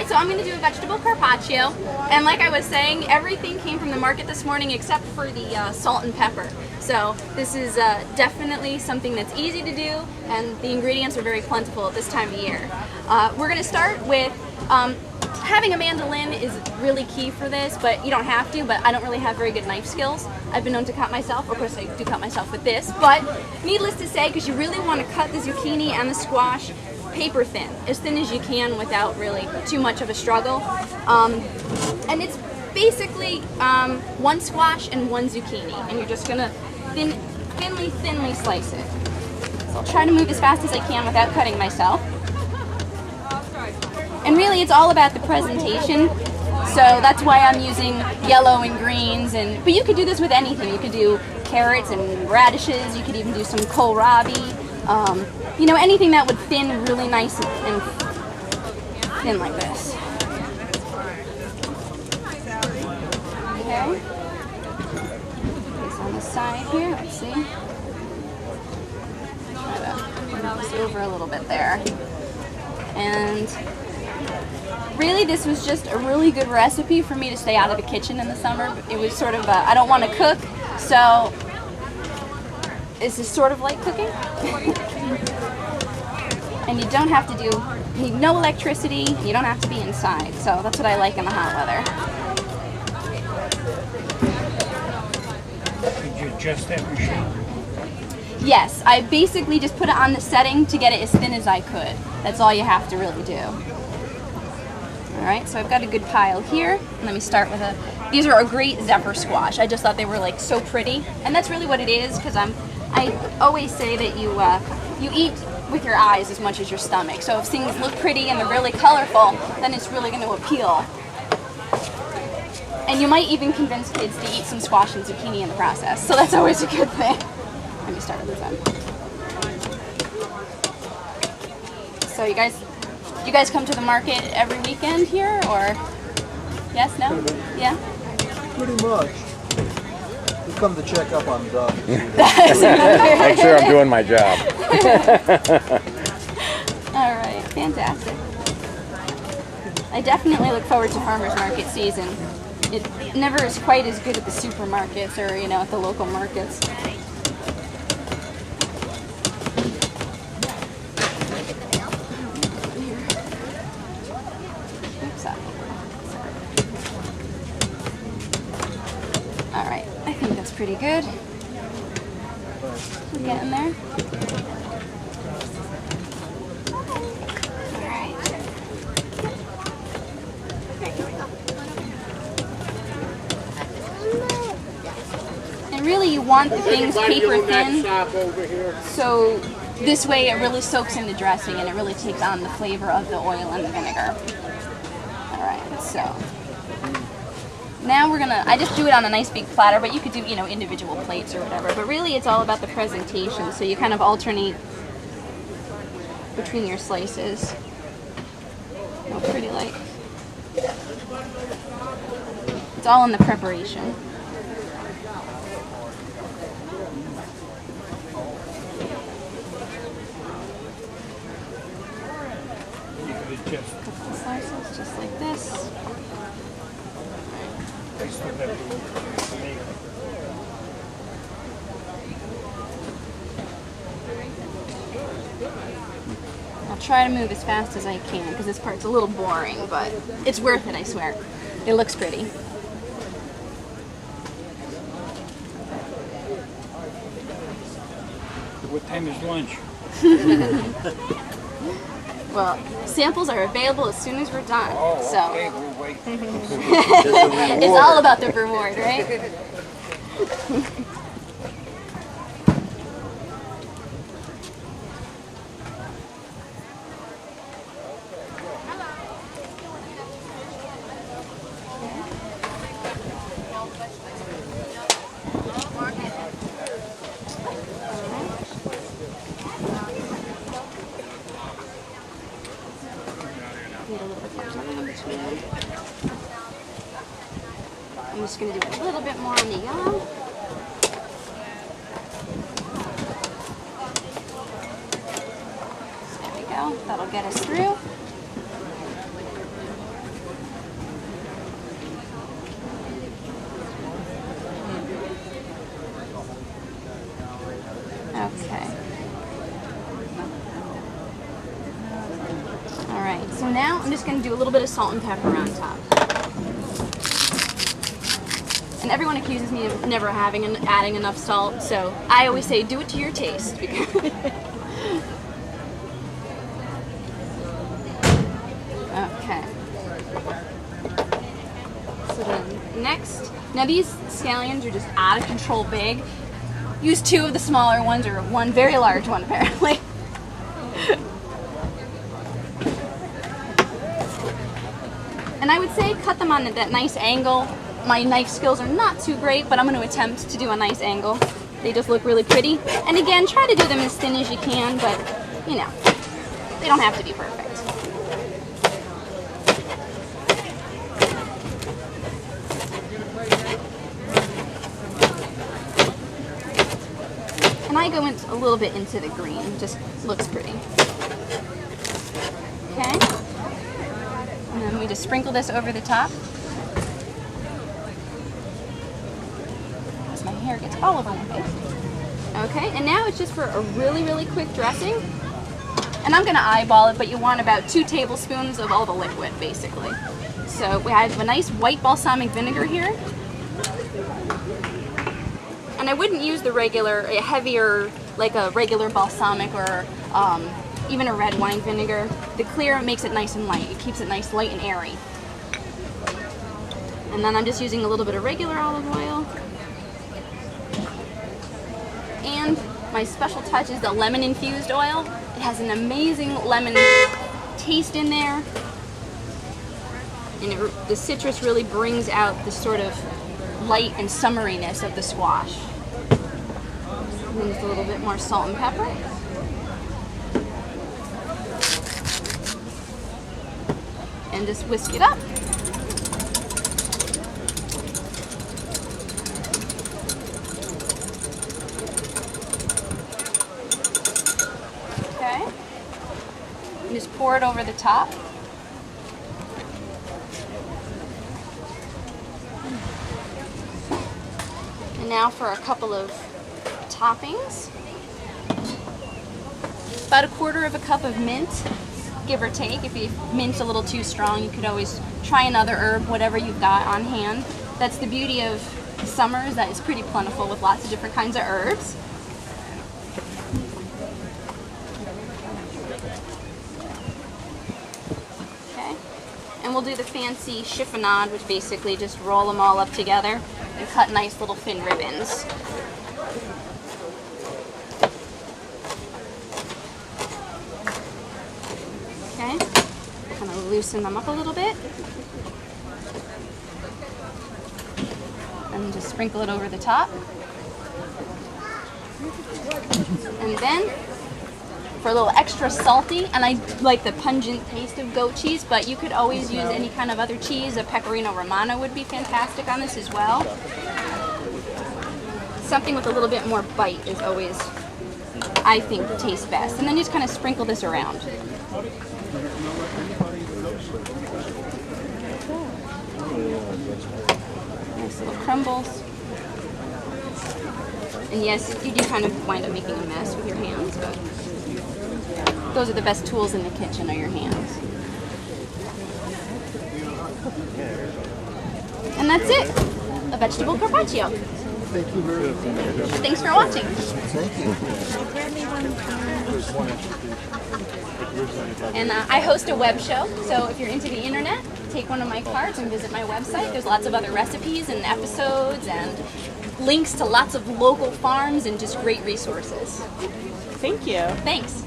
Alright, so I'm going to do a vegetable carpaccio, and like I was saying, everything came from the market this morning except for the salt and pepper. So this is definitely something that's easy to do, and the ingredients are very plentiful at this time of year. We're going to start with, having a mandolin is really key for this, but you don't have to, but I don't really have very good knife skills. I've been known to cut myself. Of course I do cut myself with this, but needless to say, because you really want to cut the zucchini and the squash paper thin, as thin as you can without really too much of a struggle. And it's basically one squash and one zucchini, and you're just gonna thinly slice it. So I'll try to move as fast as I can without cutting myself. And really it's all about the presentation, so that's why I'm using yellow and greens, but you could do this with anything. You could do carrots and radishes, you could even do some kohlrabi. You know, anything that would thin really nice and thin like this. Okay. This on the side here, let's see. Try to move this over a little bit there. And really this was just a really good recipe for me to stay out of the kitchen in the summer. It was sort of I don't want to cook, so this is sort of like cooking. And you don't have to you need no electricity, and you don't have to be inside, so that's what I like in the hot weather. Did you adjust that machine? Yes, I basically just put it on the setting to get it as thin as I could. That's all you have to really do. Alright, so I've got a good pile here. Let me start with these are a great zephyr squash. I just thought they were like so pretty, and that's really what it is, because I always say that you eat with your eyes as much as your stomach. So if things look pretty and they're really colorful, then it's really going to appeal. And you might even convince kids to eat some squash and zucchini in the process. So that's always a good thing. Let me start with this end. So you guys come to the market every weekend here, or yes, no? Yeah? Pretty much. We come to check up on Doug. Make sure I'm doing my job. All right, fantastic. I definitely look forward to farmers market season. It never is quite as good at the supermarkets or, you know, at the local markets. All right, I think that's pretty good. We're getting there. All right. And really you want the things paper thin, so this way it really soaks in the dressing and it really takes on the flavor of the oil and the vinegar. All right, so now we're gonna, I just do it on a nice big platter, but you could do, you know, individual plates or whatever. But really it's all about the presentation, so you kind of alternate between your slices. Oh, pretty light. It's all in the preparation. Couple of slices, just like this. I'll try to move as fast as I can because this part's a little boring, but it's worth it, I swear. It looks pretty. What time is lunch? Well, samples are available as soon as we're done. Oh, so okay, we'll wait. it's all about the reward, right? I'm just going to do a little bit more on the yellow. There we go. That'll get us through. now I'm just going to do a little bit of salt and pepper on top. And everyone accuses me of never adding enough salt, so I always say do it to your taste. Okay. So then next, now these scallions are just out of control big. Use 2 of the smaller ones or one very large one apparently. And I would say cut them on that nice angle. My knife skills are not too great, but I'm going to attempt to do a nice angle. They just look really pretty. And again, try to do them as thin as you can, but you know, they don't have to be perfect. And I go a little bit into the green, just looks pretty. Okay. And then we just sprinkle this over the top. As my hair gets all over my face. Okay, and now it's just for a really, really quick dressing. And I'm gonna eyeball it, but you want about 2 tablespoons of all the liquid, basically. So we have a nice white balsamic vinegar here. And I wouldn't use the a heavier, like a regular balsamic or even a red wine vinegar. The clear makes it nice and light. It keeps it nice, light, and airy. And then I'm just using a little bit of regular olive oil. And my special touch is the lemon infused oil. It has an amazing lemon taste in there. And the citrus really brings out the sort of light and summeriness of the squash. And then just a little bit more salt and pepper. And just whisk it up. Okay. And just pour it over the top. And now for a couple of toppings. About 1/4 cup of mint, give or take. If you mint's a little too strong, you could always try another herb, whatever you've got on hand. That's the beauty of summer, is that it's pretty plentiful with lots of different kinds of herbs. Okay, and we'll do the fancy chiffonade, which basically just roll them all up together and cut nice little thin ribbons. Okay, kind of loosen them up a little bit. And just sprinkle it over the top. And then, for a little extra salty, and I like the pungent taste of goat cheese, but you could always use any kind of other cheese. A Pecorino Romano would be fantastic on this as well. Something with a little bit more bite is always, I think, tastes best. And then you just kind of sprinkle this around. Nice little crumbles. And yes, you do kind of wind up making a mess with your hands, but those are the best tools in the kitchen, are your hands. And that's it. A vegetable carpaccio. Thank you very much. Thanks for watching. Thank you. And I host a web show, so if you're into the internet, take one of my cards and visit my website. There's lots of other recipes and episodes and links to lots of local farms and just great resources. Thank you. Thanks.